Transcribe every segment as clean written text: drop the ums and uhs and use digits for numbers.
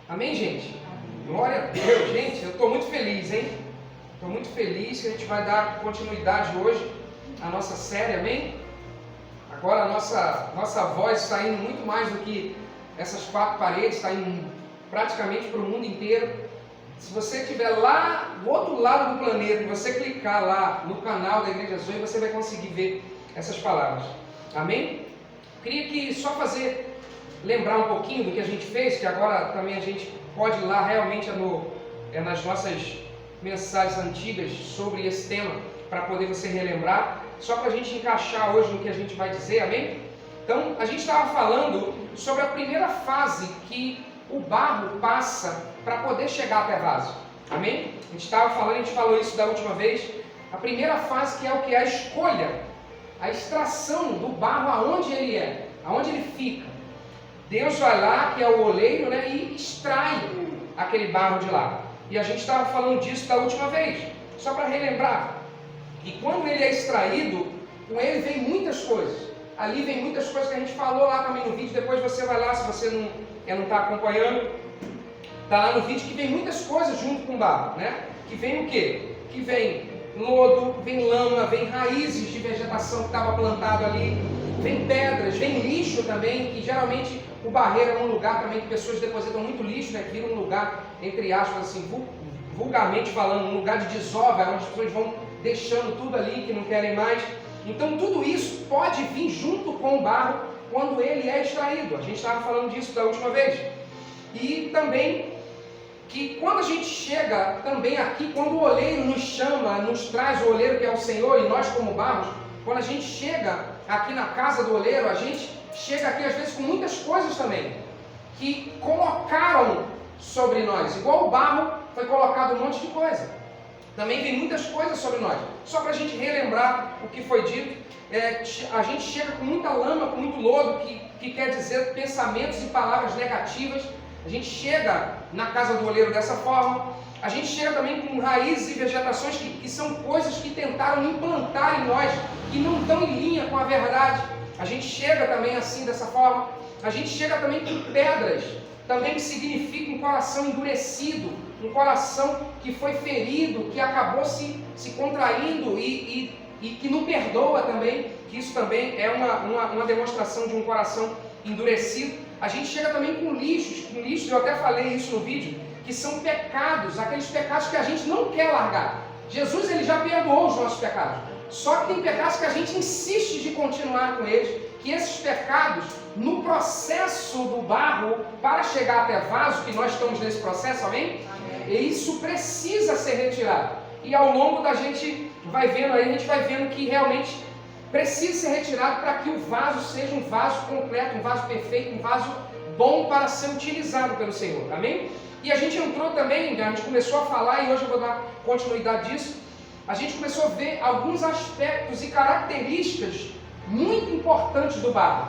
Amém, gente? Glória a Deus, gente. Eu estou muito feliz, hein? Estou muito feliz que a gente vai dar continuidade hoje à nossa série, amém? Agora a nossa voz está indo muito mais do que essas quatro paredes, está indo praticamente para o mundo inteiro. Se você estiver lá do outro lado do planeta e você clicar lá no canal da Igreja Zoe, você vai conseguir ver essas palavras. Amém? Queria que só lembrar um pouquinho do que a gente fez, que agora também a gente pode ir lá realmente nas nossas mensagens antigas sobre esse tema, para poder você relembrar, só para a gente encaixar hoje no que a gente vai dizer, amém? Então, a gente estava falando sobre a primeira fase que o barro passa para poder chegar até vaso, amém? A gente falou isso da última vez, a primeira fase que é o que? A escolha, a extração do barro aonde ele é, aonde ele fica. Deus vai lá, que é o oleiro, né, e extrai aquele barro de lá. E a gente estava falando disso da última vez, só para relembrar. E quando ele é extraído, com ele vem muitas coisas. Ali vem muitas coisas que a gente falou lá também no vídeo. Depois você vai lá, se você não está acompanhando. Está lá no vídeo que vem muitas coisas junto com o barro, né? Que vem o quê? Que vem lodo, vem lama, vem raízes de vegetação que estava plantado ali. Vem pedras, vem lixo também, que geralmente o barreiro é um lugar também que pessoas depositam muito lixo, né? Que vira um lugar, entre aspas, assim, vulgarmente falando, um lugar de desova, onde as pessoas vão deixando tudo ali que não querem mais. Então tudo isso pode vir junto com o barro quando ele é extraído. A gente estava falando disso da última vez. E também que quando a gente chega também aqui, quando o oleiro nos chama, nos traz o oleiro que é o Senhor e nós como barros, quando a gente chega aqui na casa do oleiro, a gente chega aqui às vezes com muitas coisas também, que colocaram sobre nós, igual o barro foi colocado um monte de coisa. Também vem muitas coisas sobre nós. Só para a gente relembrar o que foi dito, a gente chega com muita lama, com muito lodo, que quer dizer pensamentos e palavras negativas. A gente chega na casa do oleiro dessa forma. A gente chega também com raízes e vegetações que são coisas que tentaram implantar em nós, que não estão em linha com a verdade. A gente chega também assim, dessa forma. A gente chega também com pedras, também que significa um coração endurecido, um coração que foi ferido, que acabou se contraindo e que não perdoa também, que isso também é uma demonstração de um coração endurecido. A gente chega também com lixos, eu até falei isso no vídeo, que são pecados, aqueles pecados que a gente não quer largar. Jesus ele já perdoou os nossos pecados, só que tem pecados que a gente insiste de continuar com eles, que esses pecados, no processo do barro, para chegar até vaso, que nós estamos nesse processo, amém? E isso precisa ser retirado. E ao longo da gente vai vendo aí, a gente vai vendo que realmente precisa ser retirado para que o vaso seja um vaso completo, um vaso perfeito, um vaso bom para ser utilizado pelo Senhor, amém? E a gente entrou também, a gente começou a falar, e hoje eu vou dar continuidade disso, a gente começou a ver alguns aspectos e características muito importantes do barro,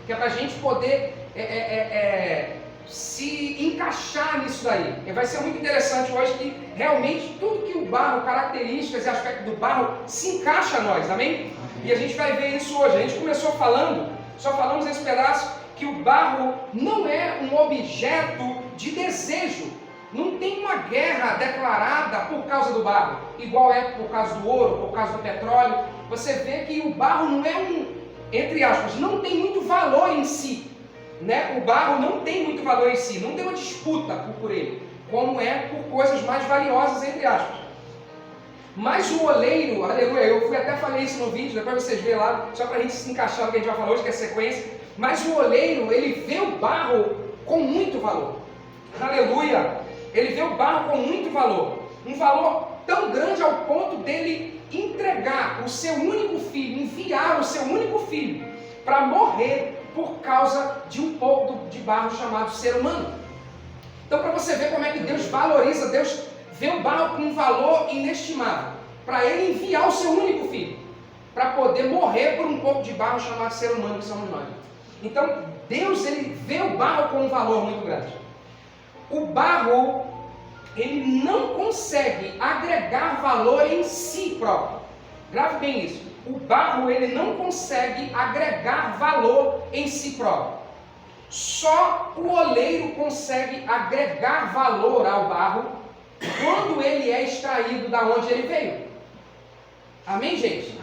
que é para a gente poder se encaixar nisso daí. E vai ser muito interessante hoje que realmente tudo que o barro, características e aspectos do barro se encaixa a nós, amém? E a gente vai ver isso hoje. A gente começou só falamos nesse pedaço, que o barro não é um objeto de desejo. Não tem uma guerra declarada por causa do barro, igual é por causa do ouro, por causa do petróleo. Você vê que o barro não é entre aspas, não tem muito valor em si, né? O barro não tem muito valor em si, não tem uma disputa por ele, como é por coisas mais valiosas, entre aspas. Mas o oleiro, aleluia, eu até falei isso no vídeo, depois vocês vêem lá, só para a gente se encaixar no que a gente vai falar hoje, que é sequência. Mas o oleiro, ele vê o barro com muito valor, aleluia, ele vê o barro com muito valor, um valor tão grande ao ponto dele entregar o seu único filho, enviar o seu único filho para morrer por causa de um pouco de barro chamado ser humano. Então, para você ver como é que Deus valoriza, Deus vê o barro com um valor inestimável, para ele enviar o seu único filho, para poder morrer por um pouco de barro chamado ser humano, que somos nós. Então, Deus ele vê o barro com um valor muito grande. O barro, ele não consegue agregar valor em si próprio. Grave bem isso. O barro, ele não consegue agregar valor em si próprio. Só o oleiro consegue agregar valor ao barro quando ele é extraído da onde ele veio. Amém, gente?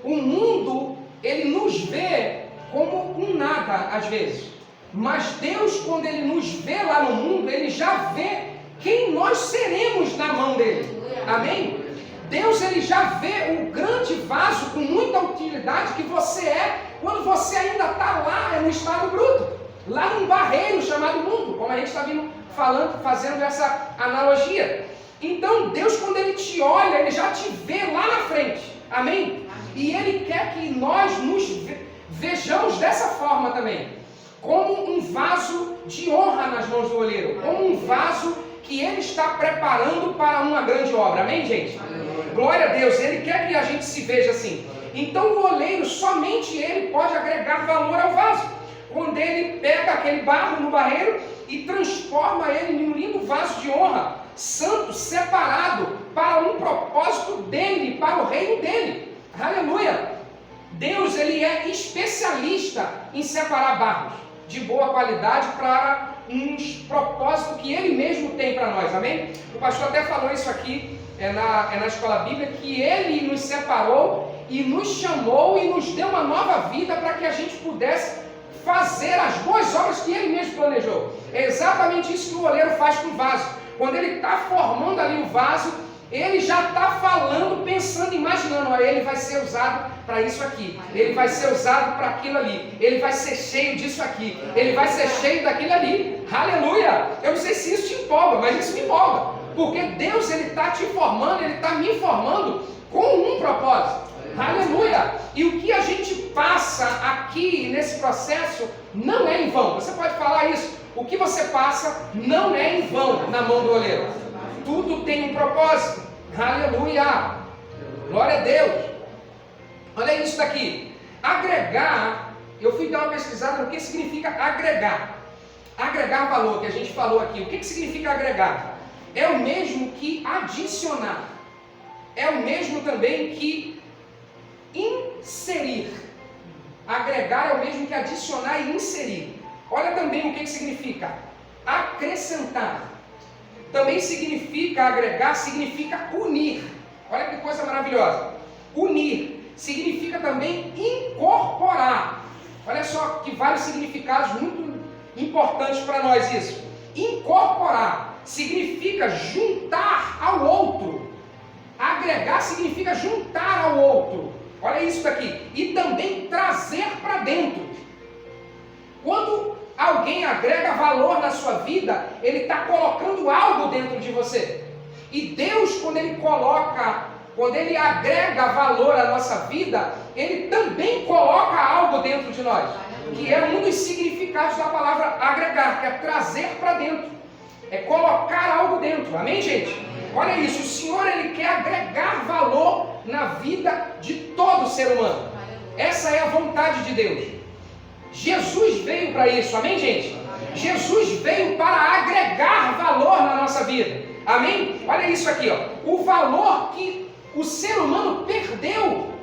O mundo, ele nos vê como um nada às vezes. Mas Deus, quando ele nos vê lá no mundo, ele já vê quem nós seremos na mão dele. Amém? Deus, ele já vê o grande vaso com muita utilidade que você é quando você ainda está lá no estado bruto, lá num barreiro chamado mundo, como a gente está vindo falando, fazendo essa analogia. Então Deus, quando ele te olha, ele já te vê lá na frente. Amém? E ele quer que nós nos vejamos dessa forma também, como um vaso de honra nas mãos do oleiro, como um vaso que ele está preparando para uma grande obra. Amém, gente? Glória a Deus, ele quer que a gente se veja assim. Então o oleiro, somente ele pode agregar valor ao vaso. Quando ele pega aquele barro no barreiro e transforma ele em um lindo vaso de honra, santo, separado para um propósito dele, para o reino dele. Aleluia! Deus, ele é especialista em separar barros de boa qualidade para um propósito que ele mesmo tem para nós. Amém? O pastor até falou isso aqui na escola bíblica, que ele nos separou e nos chamou e nos deu uma nova vida para que a gente pudesse fazer as boas obras que ele mesmo planejou. É exatamente isso que o oleiro faz com o vaso. Quando ele está formando ali o vaso, ele já está falando, pensando, imaginando, ele vai ser usado para isso aqui, ele vai ser usado para aquilo ali, ele vai ser cheio disso aqui, ele vai ser cheio daquilo ali. Aleluia! Eu não sei se isso te empolga, mas isso me empolga, porque Deus, ele está te formando, ele está me formando com um propósito. Aleluia! E o que a gente passa aqui nesse processo não é em vão. Você pode falar isso. O que você passa não é em vão na mão do oleiro. Tudo tem um propósito. Aleluia! Glória a Deus! Olha isso daqui. Agregar, eu fui dar uma pesquisada no que significa agregar. Agregar valor, que a gente falou aqui. O que significa agregar? É o mesmo que adicionar. É o mesmo também que inserir. Agregar é o mesmo que adicionar e inserir. Olha também o que significa acrescentar. Também significa agregar, significa unir. Olha que coisa maravilhosa. Unir significa também incorporar. Olha só que vários significados muito importantes para nós isso. Incorporar significa juntar ao outro. Agregar significa juntar ao outro. Olha isso daqui. E também trazer para dentro. Quando alguém agrega valor na sua vida, ele está colocando algo dentro de você. E Deus, quando ele agrega valor à nossa vida, ele também coloca algo dentro de nós, que é um dos significados da palavra agregar, que é trazer para dentro, é colocar algo dentro. Amém, gente? Olha isso, o Senhor, ele quer agregar valor na vida de todo ser humano. Essa é a vontade de Deus. Jesus veio para isso, amém, gente? Jesus veio para agregar valor na nossa vida, amém? Olha isso aqui, ó. O valor que o ser humano perdeu,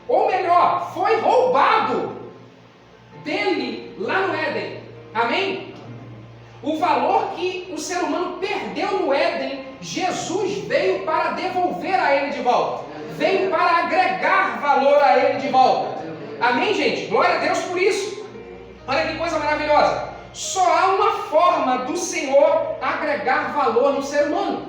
ou melhor, foi roubado dele lá no Éden, amém? O valor que o ser humano perdeu no Éden, Jesus veio para devolver a ele de volta, veio para agregar valor a ele de volta, amém, gente? Glória a Deus por isso. Olha que coisa maravilhosa. Só há uma forma do Senhor agregar valor no ser humano,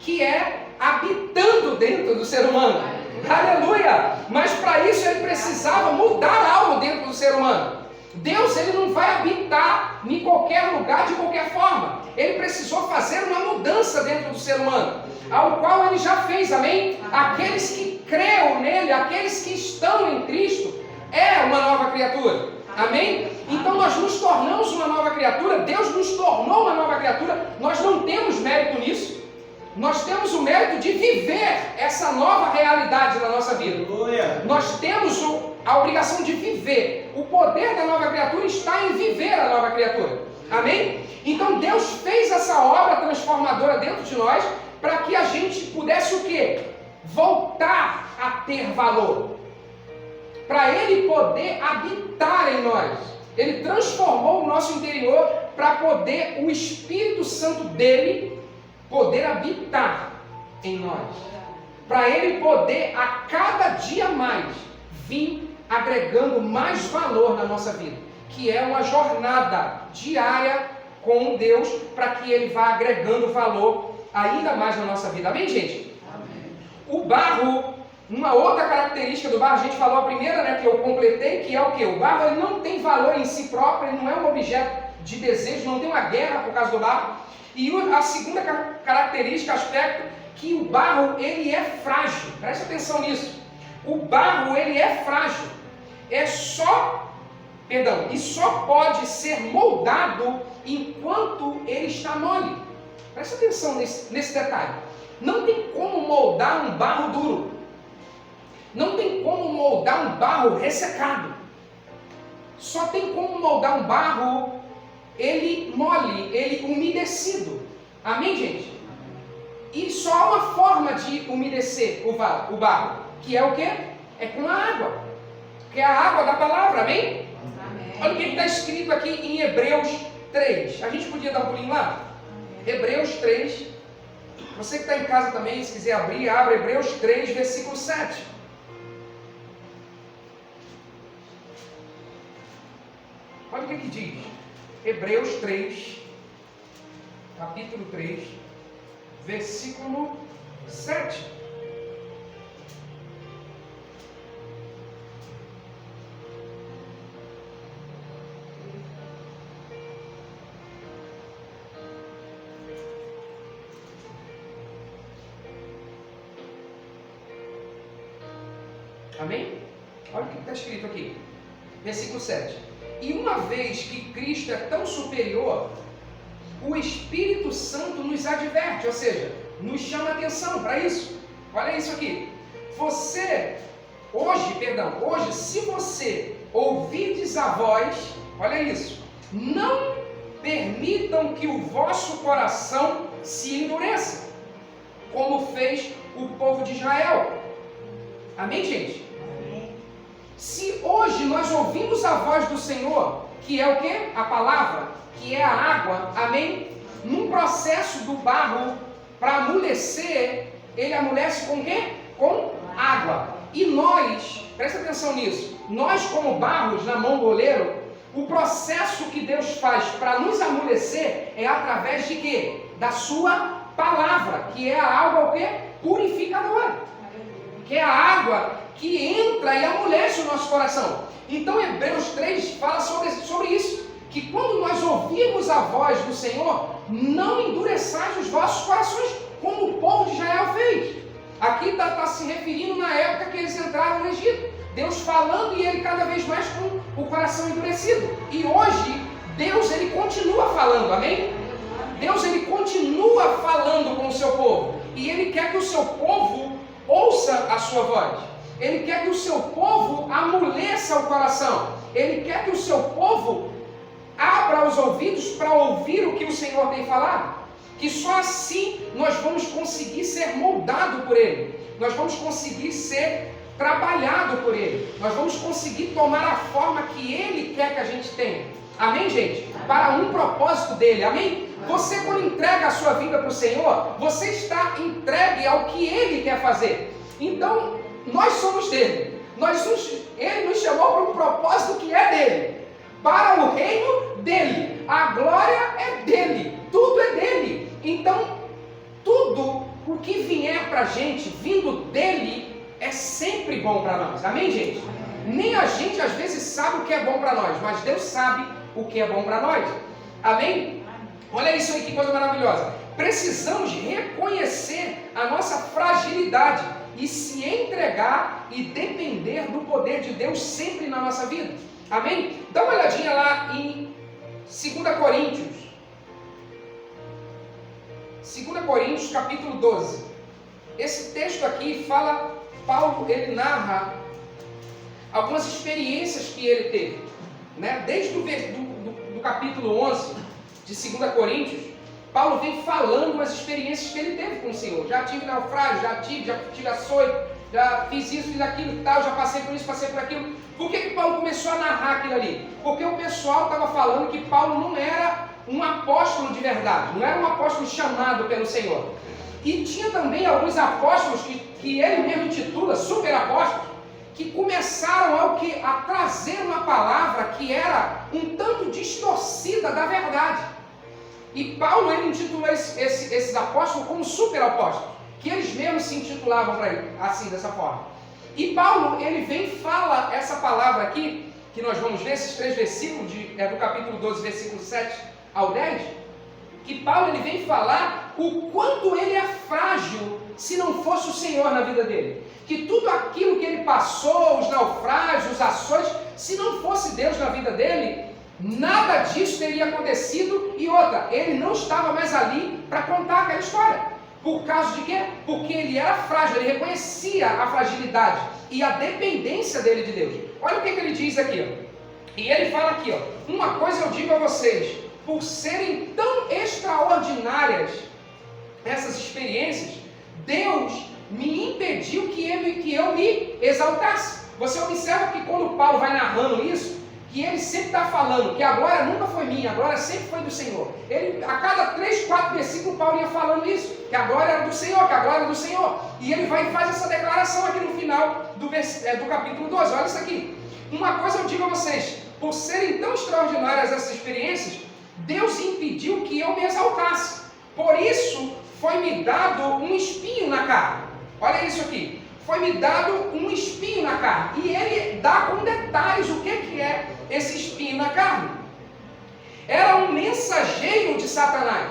que é habitando dentro do ser humano. Aleluia! Mas para isso ele precisava mudar algo dentro do ser humano. Deus, ele não vai habitar em qualquer lugar de qualquer forma. Ele precisou fazer uma mudança dentro do ser humano, ao qual ele já fez, amém? Aqueles que creram nele, aqueles que estão em Cristo, é uma nova criatura. Amém? Então nós nos tornamos uma nova criatura, Deus nos tornou uma nova criatura, nós não temos mérito nisso, nós temos o mérito de viver essa nova realidade na nossa vida. Nós temos a obrigação de viver, o poder da nova criatura está em viver a nova criatura. Amém? Então Deus fez essa obra transformadora dentro de nós, para que a gente pudesse o quê? Voltar a ter valor. Para Ele poder habitar em nós. Ele transformou o nosso interior para poder o Espírito Santo dele poder habitar em nós. Para ele poder a cada dia mais vir agregando mais valor na nossa vida, que é uma jornada diária com Deus, para que ele vá agregando valor ainda mais na nossa vida. Amém, gente? Amém. O barro, uma outra característica do barro, a gente falou a primeira, né, que eu completei, que é o quê? O barro ele não tem valor em si próprio, ele não é um objeto de desejo, não tem uma guerra por causa do barro. E a segunda característica, aspecto, que o barro ele é frágil. Preste atenção nisso. O barro ele é frágil. E só pode ser moldado enquanto ele está mole. Preste atenção nesse detalhe. Não tem como moldar um barro duro. Não tem como moldar um barro ressecado. Só tem como moldar um barro ele mole, ele umedecido. Amém, gente? E só há uma forma de umedecer o barro, que é o quê? É com a água. Que é a água da palavra, amém? Amém. Olha o que está escrito aqui em Hebreus 3. A gente podia dar um pulinho lá? Amém. Hebreus 3. Você que está em casa também, se quiser abrir, abre Hebreus 3, versículo 7. Olha o que diz. Hebreus 3, capítulo 3, versículo 7. Amém? Olha o que está escrito aqui. Versículo 7. E uma vez que Cristo é tão superior, o Espírito Santo nos adverte, ou seja, nos chama a atenção para isso. Olha isso aqui. Hoje, se você ouvirdes a voz, olha isso, não permitam que o vosso coração se endureça, como fez o povo de Israel. Amém, gente? Se hoje nós ouvimos a voz do Senhor, que é o quê? A palavra, que é a água, amém? Num processo do barro para amolecer, ele amolece com o quê? Com água. E nós, presta atenção nisso, nós como barros na mão do oleiro, o processo que Deus faz para nos amolecer é através de quê? Da sua palavra, que é a água o quê? Purificadora. Que é a água que entra e amolece o nosso coração. Então Hebreus 3 fala sobre isso, que quando nós ouvirmos a voz do Senhor, não endureçais os vossos corações, como o povo de Israel fez. Aqui está se referindo na época que eles entraram no Egito, Deus falando e ele cada vez mais com o coração endurecido. E hoje, Deus ele continua falando, amém? Deus ele continua falando com o seu povo, e ele quer que o seu povo ouça a sua voz. Ele quer que o seu povo amoleça o coração. Ele quer que o seu povo abra os ouvidos para ouvir o que o Senhor tem falado. Que só assim nós vamos conseguir ser moldados por Ele. Nós vamos conseguir ser trabalhado por Ele. Nós vamos conseguir tomar a forma que Ele quer que a gente tenha. Amém, gente? Para um propósito dEle. Amém? Você, quando entrega a sua vida para o Senhor, você está entregue ao que Ele quer fazer. Então, nós somos dele. Ele nos chamou para um propósito que é dele. Para o reino dele. A glória é dele. Tudo é dele. Então, tudo o que vier para a gente, vindo dele, é sempre bom para nós. Amém, gente? Nem a gente às vezes sabe o que é bom para nós, mas Deus sabe o que é bom para nós. Amém? Olha isso aí, que coisa maravilhosa. Precisamos reconhecer a nossa fragilidade e se entregar e depender do poder de Deus sempre na nossa vida. Amém? Dá uma olhadinha lá em 2 Coríntios. 2 Coríntios, capítulo 12. Esse texto aqui fala, Paulo, ele narra algumas experiências que ele teve, né? Desde do capítulo 11 de 2 Coríntios, Paulo vem falando as experiências que ele teve com o Senhor. Já tive naufrágio, já tive açoite, já fiz isso, fiz aquilo e tal, já passei por isso, passei por aquilo. Por que Paulo começou a narrar aquilo ali? Porque o pessoal estava falando que Paulo não era um apóstolo de verdade, não era um apóstolo chamado pelo Senhor. E tinha também alguns apóstolos que ele mesmo intitula super apóstolos, que começaram a trazer uma palavra que era um tanto distorcida da verdade. E Paulo, ele intitula esses apóstolos como super apóstolos, que eles mesmos se intitulavam para ele, assim, dessa forma. E Paulo, ele vem e fala essa palavra aqui, que nós vamos ver, esses 3 versículos, do capítulo 12, versículo 7 ao 10, que Paulo, ele vem falar o quanto ele é frágil se não fosse o Senhor na vida dele. Que tudo aquilo que ele passou, os naufrágios, os açoites, se não fosse Deus na vida dele, nada disso teria acontecido. E outra, ele não estava mais ali para contar aquela história. Por causa de quê? Porque ele era frágil, ele reconhecia a fragilidade e a dependência dele de Deus. Olha o que ele diz aqui, ó. E ele fala aqui, ó, uma coisa eu digo a vocês, por serem tão extraordinárias essas experiências, Deus me impediu que eu me exaltasse. Você observa que quando Paulo vai narrando isso, que ele sempre está falando que a glória nunca foi minha, a glória sempre foi do Senhor. Ele, a cada 3, 4 versículos, Paulo ia falando isso, que a glória era do Senhor, que a glória era do Senhor. E ele vai e faz essa declaração aqui no final do capítulo 12. Olha isso aqui. Uma coisa eu digo a vocês, por serem tão extraordinárias essas experiências, Deus impediu que eu me exaltasse. Por isso, foi-me dado um espinho na carne. Olha isso aqui. Foi-me dado um espinho na carne. E ele dá com detalhes o que é esse espinho na carne. Era um mensageiro de Satanás.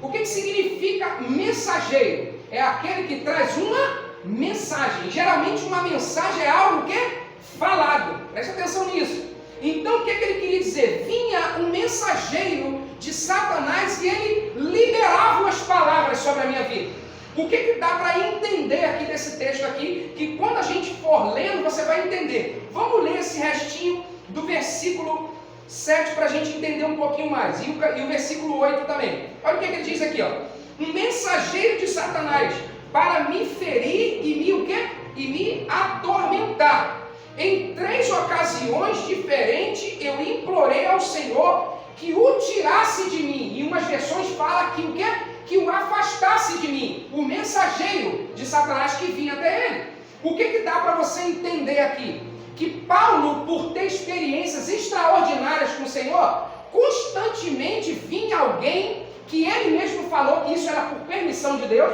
O que significa mensageiro? É aquele que traz uma mensagem. Geralmente uma mensagem é algo que falado. Preste atenção nisso. Então o que ele queria dizer? Vinha um mensageiro de Satanás e ele liberava umas palavras sobre a minha vida. O que dá para entender aqui desse texto aqui, que quando a gente for lendo, você vai entender. Vamos ler esse restinho do versículo 7 para a gente entender um pouquinho mais. E o versículo 8 também. Olha o que ele diz aqui, ó. Um mensageiro de Satanás para me ferir e me atormentar. Em 3 ocasiões diferentes eu implorei ao Senhor que o tirasse de mim. E umas versões falam que o quê? Que o afastasse de mim, o mensageiro de Satanás que vinha até ele. O que dá para você entender aqui? Que Paulo, por ter experiências extraordinárias com o Senhor, constantemente vinha alguém que ele mesmo falou que isso era por permissão de Deus,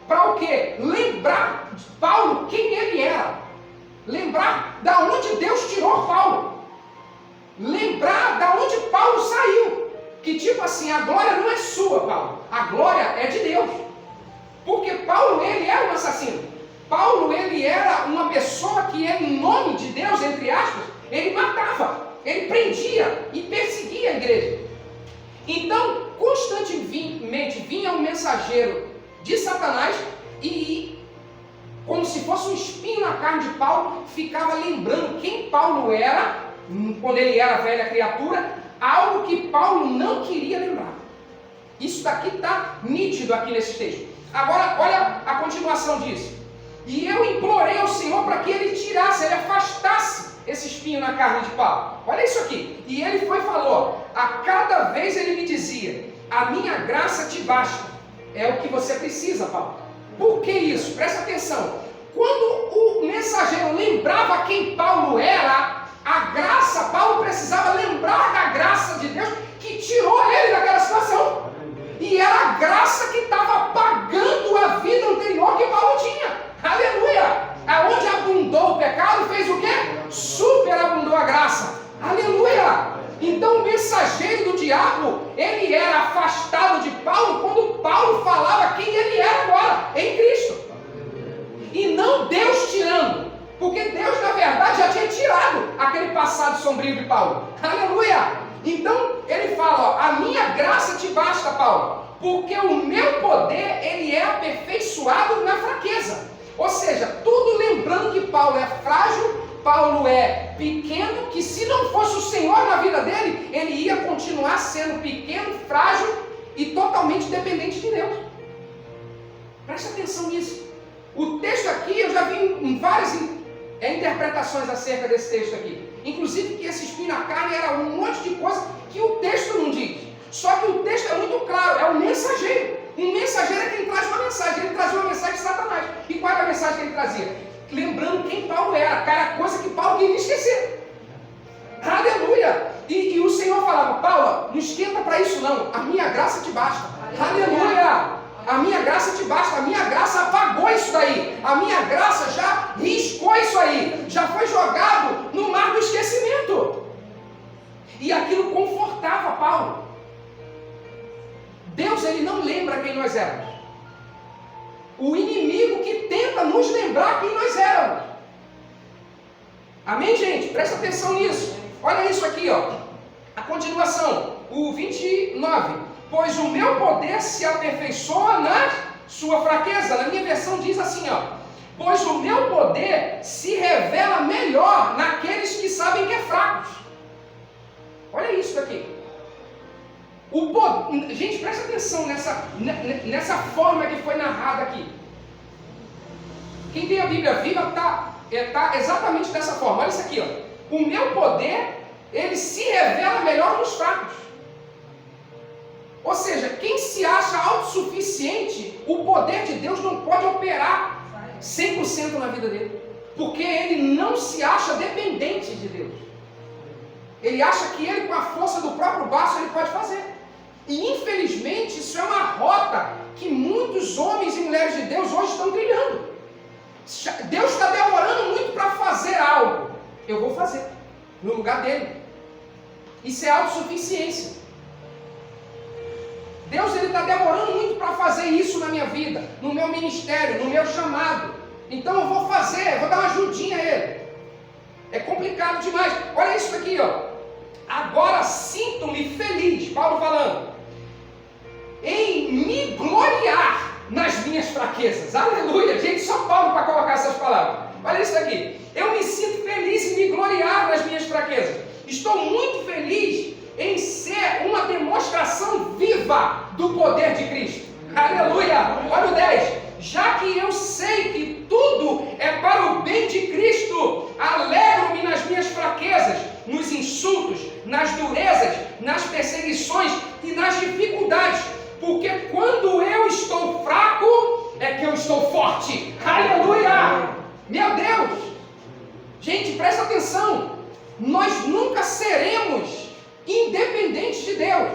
para o quê? Lembrar Paulo quem ele era. Lembrar da onde Deus tirou Paulo. Lembrar da onde Paulo saiu. Que tipo assim, a glória não é sua, Paulo. A glória é de Deus. Porque Paulo, ele era um assassino. Paulo, ele era uma pessoa que, em nome de Deus, entre aspas, ele matava, ele prendia e perseguia a igreja. Então, constantemente vinha um mensageiro de Satanás e, como se fosse um espinho na carne de Paulo, ficava lembrando quem Paulo era, quando ele era velha criatura, algo que Paulo não queria lembrar. Isso daqui está nítido aqui nesse texto. Agora, olha a continuação disso. E eu implorei ao Senhor para que ele tirasse, ele afastasse esse espinho na carne de Paulo. Olha isso aqui. E ele foi e falou, a cada vez ele me dizia, a minha graça te basta. É o que você precisa, Paulo. Por que isso? Presta atenção. Quando o mensageiro lembrava quem Paulo era, a graça, Paulo precisava lembrar da graça de Deus que tirou ele daquela situação. E era a graça que estava pagando a vida anterior que Paulo tinha. Aleluia! Aonde abundou o pecado, fez o quê? Superabundou a graça. Aleluia! Então o mensageiro do diabo, ele era afastado de Paulo quando Paulo falava quem ele era agora, em Cristo. E não Deus tirando. Porque Deus, na verdade, já tinha tirado aquele passado sombrio de Paulo. Aleluia! Então, ele fala, ó, a minha graça te basta, Paulo, porque o meu poder, ele é aperfeiçoado na fraqueza. Ou seja, tudo lembrando que Paulo é frágil, Paulo é pequeno, que se não fosse o Senhor na vida dele, ele ia continuar sendo pequeno, frágil e totalmente dependente de Deus. Preste atenção nisso. O texto aqui, eu já vi em várias interpretações acerca desse texto aqui. Inclusive que esse espinho na carne era um monte de coisa que o texto não diz. Só que o texto é muito claro, é o mensageiro. Um mensageiro é quem traz uma mensagem. Ele trazia uma mensagem de Satanás. E qual era a mensagem que ele trazia? Lembrando quem Paulo era. Cara, coisa que Paulo queria esquecer. Aleluia! E o Senhor falava, Paulo, não esquenta para isso não. A minha graça te basta. Aleluia! A minha graça te basta. A minha graça apagou isso daí. A minha graça já riscou isso aí. Já foi jogado no mar do esquecimento. E aquilo confortava Paulo. Deus, ele não lembra quem nós éramos. O inimigo que tenta nos lembrar quem nós éramos. Amém, gente? Presta atenção nisso. Olha isso aqui, ó. A continuação, o 29. Pois o meu poder se aperfeiçoa na sua fraqueza. Na minha versão diz assim, ó. Pois o meu poder se revela melhor naqueles que sabem que é fracos. Olha isso aqui. Gente, presta atenção nessa forma que foi narrada aqui. Quem tem a Bíblia viva está exatamente dessa forma. Olha isso aqui, ó. O meu poder, ele se revela melhor nos fracos. Ou seja, quem se acha autossuficiente, o poder de Deus não pode operar 100% na vida dele. Porque ele não se acha dependente de Deus. Ele acha que ele, com a força do próprio braço, ele pode fazer. E infelizmente isso é uma rota que muitos homens e mulheres de Deus hoje estão trilhando. Deus está demorando muito para fazer algo. Eu vou fazer no lugar dele. Isso é autossuficiência. Deus está demorando muito para fazer isso na minha vida, no meu ministério, no meu chamado. Então eu vou fazer, vou dar uma ajudinha a ele. É complicado demais. Olha isso aqui, ó. Agora sinto-me feliz, Paulo falando, em me gloriar nas minhas fraquezas. Aleluia, gente, só Paulo para colocar essas palavras. Olha isso aqui. Eu me sinto feliz em me gloriar nas minhas fraquezas. Estou muito feliz em ser uma demonstração viva do poder de Cristo. Aleluia. Olha o 10. Já que eu sei que tudo é para o bem de Cristo, alegro-me nas minhas fraquezas, nos insultos, nas durezas, nas perseguições e nas dificuldades, porque quando eu estou fraco, é que eu estou forte. Aleluia! Meu Deus! Gente, presta atenção, nós nunca seremos independentes de Deus.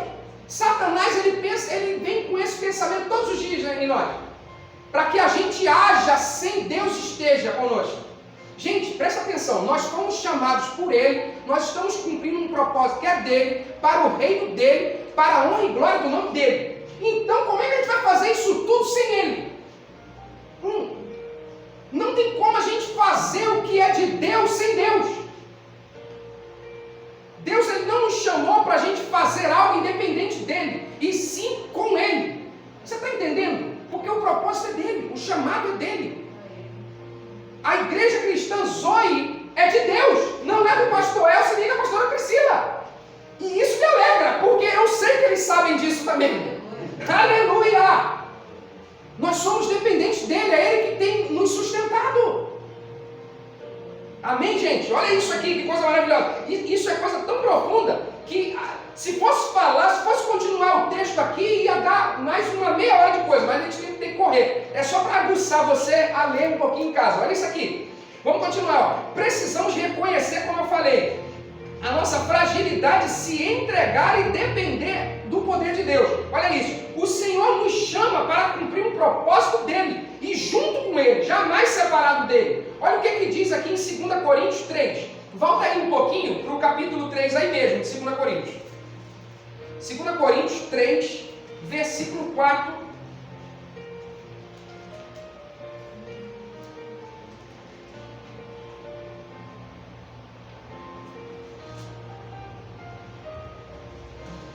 Satanás, ele vem com esse pensamento todos os dias em nós, para que a gente haja sem Deus esteja conosco. Gente, presta atenção, nós fomos chamados por Ele, nós estamos cumprindo um propósito que é dele, para o reino dele, para a honra e glória do nome dele. Então, como é que a gente vai fazer isso tudo sem Ele? Não tem como a gente fazer o que é de Deus sem Deus. Deus, ele não nos chamou para a gente fazer algo independente dele, e sim com Ele. Você está entendendo? Porque o propósito é dele, o chamado é dele. A igreja cristã Zoe é de Deus, não é do pastor Elcio nem da pastora Priscila. E isso me alegra, porque eu sei que eles sabem disso também. Aleluia! Nós somos dependentes dele, é ele que tem nos sustentado. Amém, gente? Olha isso aqui, que coisa maravilhosa. Isso é coisa tão profunda que, se fosse continuar o texto aqui, ia dar mais uma meia hora de coisa, mas a gente tem que correr. É só para aguçar você a ler um pouquinho em casa. Olha isso aqui. Vamos continuar. Ó. Precisamos reconhecer, como eu falei, a nossa fragilidade, se entregar e depender do poder de Deus. Olha isso. O Senhor nos chama para cumprir um propósito dele e junto com ele, jamais separado dele. Olha o que diz aqui em 2 Coríntios 3. Volta aí um pouquinho para o capítulo 3 aí mesmo, de 2 Coríntios. 2 Coríntios 3, versículo 4.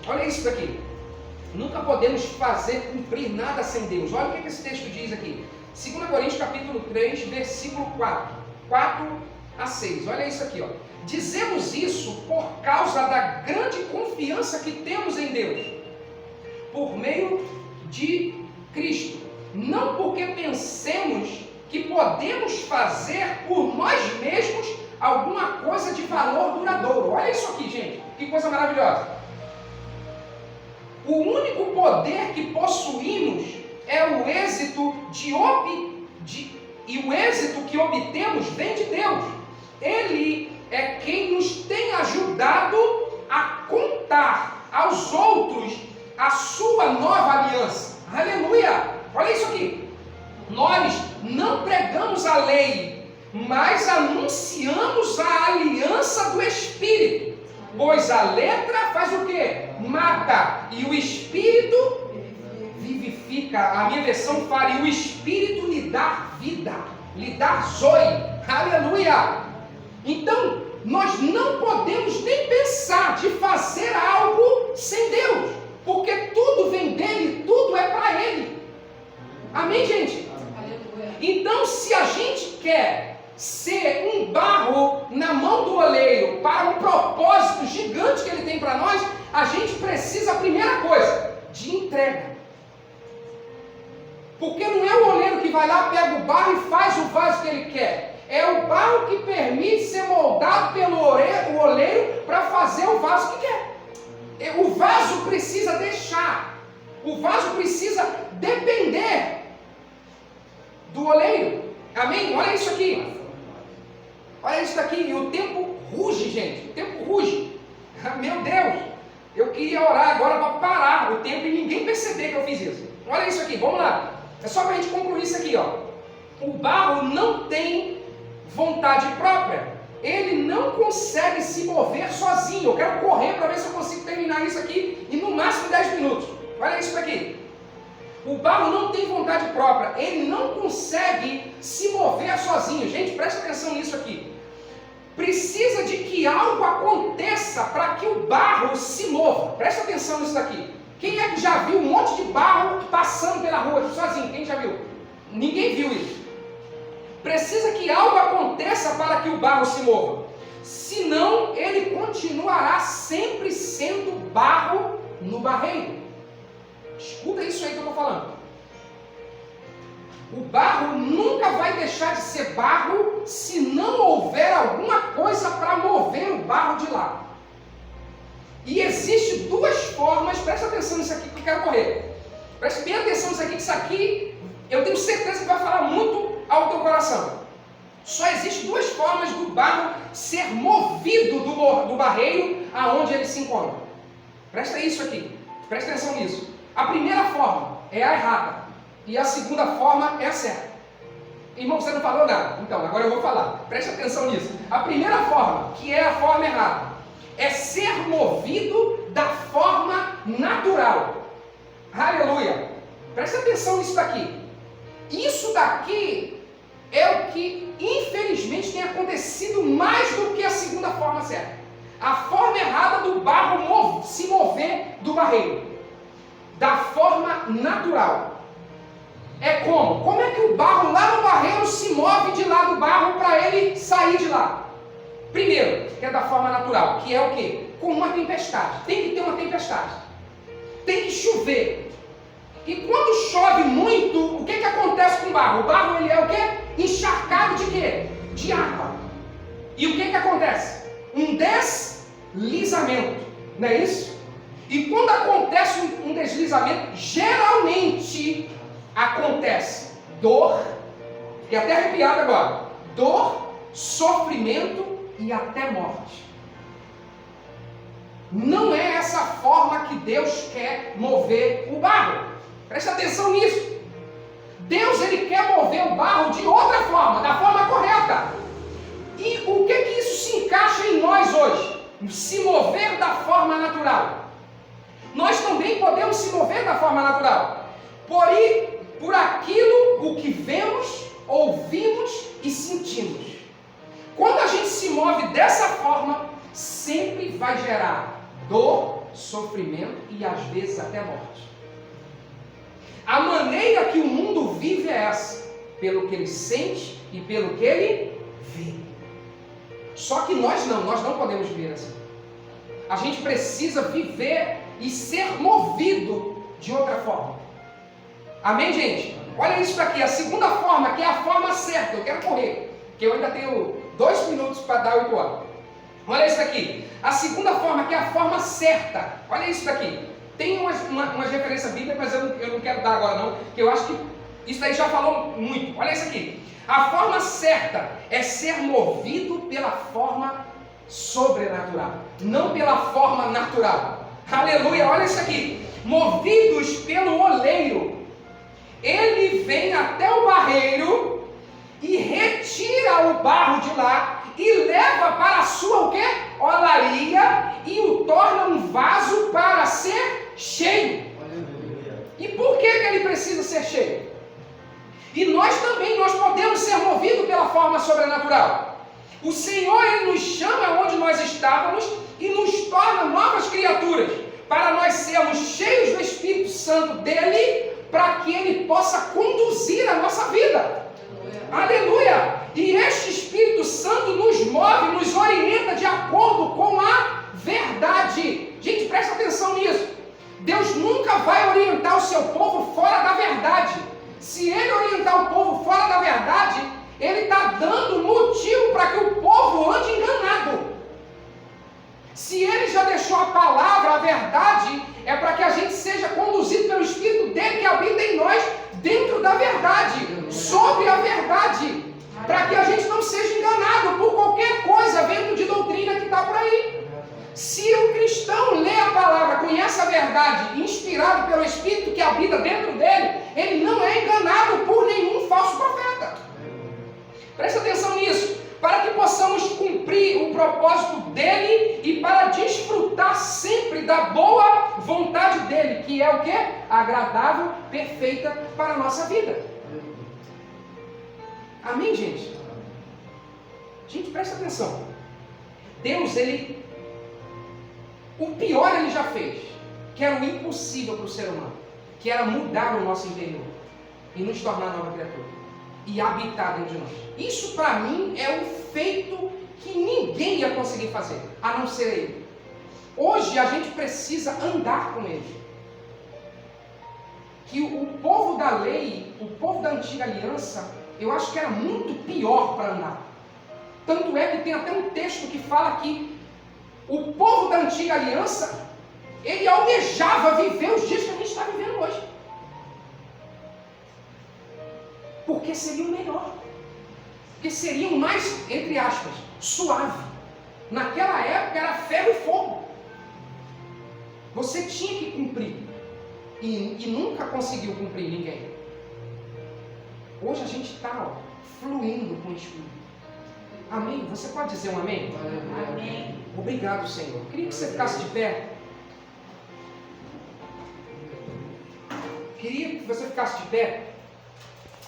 Olha isso daqui. Nunca podemos cumprir nada sem Deus. Olha o que esse texto diz aqui. 2 Coríntios capítulo 3, versículo 4. 4 a 6. Olha isso aqui, ó. Dizemos isso por causa da grande confiança que temos em Deus, por meio de Cristo. Não porque pensemos que podemos fazer por nós mesmos alguma coisa de valor duradouro. Olha isso aqui, gente, que coisa maravilhosa. O único poder que possuímos é o êxito e o êxito que obtemos vem de Deus. Ele é quem nos tem ajudado a contar aos outros a sua nova aliança. Aleluia! Olha isso aqui. Nós não pregamos a lei, mas anunciamos a aliança do Espírito. Pois a letra faz o quê? Mata. E o Espírito vivifica. A minha versão fala, e o Espírito lhe dá vida, lhe dá zoe. Aleluia! Então, nós não podemos nem pensar de fazer algo sem Deus, porque tudo vem dele, tudo é para ele. Amém, gente? Aleluia. Então, se a gente quer ser um barro na mão do oleiro para um propósito gigante que ele tem para nós, a gente precisa, a primeira coisa, de entrega. Porque não é o oleiro que vai lá, pega o barro e faz o vaso que ele quer. É o barro que permite ser moldado pelo oleiro para fazer o vaso que quer. O vaso precisa deixar. O vaso precisa depender do oleiro. Amém? Olha isso aqui. Olha isso aqui. E o tempo ruge, gente. O tempo ruge. Meu Deus. Eu queria orar agora para parar o tempo e ninguém perceber que eu fiz isso. Olha isso aqui. Vamos lá. É só para a gente concluir isso aqui, ó. O barro não tem vontade própria. Ele não consegue se mover sozinho. Eu quero correr para ver se eu consigo terminar isso aqui em no máximo 10 minutos. Olha isso aqui. O barro não tem vontade própria. Ele não consegue se mover sozinho. Gente, presta atenção nisso aqui. Precisa de que algo aconteça para que o barro se mova. Presta atenção nisso daqui. Quem é que já viu um monte de barro passando pela rua sozinho? Quem já viu? Ninguém viu isso. Precisa que algo aconteça para que o barro se mova. Senão, ele continuará sempre sendo barro no barreiro. Escuta isso aí que eu estou falando. O barro nunca vai deixar de ser barro se não houver alguma coisa para mover o barro de lá. E existem duas formas, presta atenção nisso aqui que eu quero correr. Presta bem atenção nisso aqui, que isso aqui eu tenho certeza que vai falar muito ao teu coração. Só existem duas formas do barro ser movido do barreiro aonde ele se encontra. Presta isso aqui, presta atenção nisso. A primeira forma é a errada e a segunda forma é a certa. Irmão, você não falou nada, então agora eu vou falar. Presta atenção nisso. A primeira forma, que é a forma errada, é ser movido da forma natural. Aleluia! Presta atenção nisso daqui. Isso daqui é o que infelizmente tem acontecido mais do que a segunda forma certa. A forma errada do barro se mover do barreiro. Da forma natural. É como? Como é que o barro lá no barreiro se move de lá do barro para ele sair de lá? Primeiro, que é da forma natural, que é o quê? Com uma tempestade. Tem que ter uma tempestade. Tem que chover. E quando chove muito, o que acontece com o barro? O barro ele é o quê? Encharcado de quê? De água. E o que acontece? Um deslizamento. Não é isso? E quando acontece um deslizamento, geralmente acontece dor, e até arrepiado agora, dor, sofrimento e até morte. Não é essa forma que Deus quer mover o barro. Presta atenção nisso. Deus ele quer mover o barro de outra forma, da forma correta. E o que isso se encaixa em nós hoje? Se mover da forma natural. Nós também podemos se mover da forma natural. Por aquilo o que vemos, ouvimos e sentimos. Quando a gente se move dessa forma, sempre vai gerar dor, sofrimento e às vezes até morte. A maneira que o mundo vive é essa, pelo que ele sente e pelo que ele vê. Só que nós não podemos viver assim. A gente precisa viver e ser movido de outra forma. Amém, gente? Olha isso daqui, a segunda forma, que é a forma certa. Eu quero correr, porque eu ainda tenho 2 minutos para dar 8 horas. Olha isso daqui. A segunda forma, que é a forma certa. Olha isso daqui. Tem umas referências bíblicas, mas eu não quero dar agora não, porque eu acho que isso aí já falou muito. Olha isso aqui. A forma certa é ser movido pela forma sobrenatural, não pela forma natural. Aleluia, olha isso aqui. Movidos pelo oleiro, ele vem até o barreiro e retira o barro de lá e leva para a sua o quê? Olaria, e o torna um vaso para ser cheio. E por que ele precisa ser cheio? E nós também, nós podemos ser movidos pela forma sobrenatural. O Senhor, Ele nos chama onde nós estávamos e nos torna novas criaturas, para nós sermos cheios do Espírito Santo dEle, para que Ele possa conduzir a nossa vida. Aleluia! E este Espírito Santo nos move, nos orienta de acordo com a verdade. Gente, presta atenção nisso. Deus nunca vai orientar o seu povo fora da verdade. Se Ele orientar o povo fora da verdade, Ele está dando motivo para que o povo ande enganado. Se Ele já deixou a palavra, a verdade, é para que a gente seja conduzido pelo Espírito dEle que habita em nós, dentro da verdade, sobre a verdade, para que a gente não seja enganado por qualquer coisa, vento de doutrina que está por aí. Se o cristão lê a palavra, conhece a verdade, inspirado pelo Espírito que habita dentro dele, ele não é enganado por nenhum falso profeta. Presta atenção nisso, para que possamos cumprir o propósito dele e para desfrutar sempre da boa vontade dele, que é o quê? Agradável, perfeita para a nossa vida. Amém, gente? Gente, presta atenção. Deus, o pior Ele já fez, que era o impossível para o ser humano, que era mudar o nosso interior e nos tornar nova criatura e habitar dentro de nós. Isso para mim é um feito que ninguém ia conseguir fazer, a não ser Ele. Hoje a gente precisa andar com Ele. Que o povo da lei, o povo da antiga aliança, eu acho que era muito pior para andar. Tanto é que tem até um texto que fala que o povo da antiga aliança, ele almejava viver os dias que a gente está vivendo hoje. Porque seriam melhor. Porque seriam mais, entre aspas, suave. Naquela época era ferro e fogo. Você tinha que cumprir. E nunca conseguiu cumprir ninguém. Hoje a gente está fluindo com o Espírito. Amém? Você pode dizer um amém? Amém. Obrigado, Senhor. Queria que você ficasse de pé. Queria que você ficasse de pé.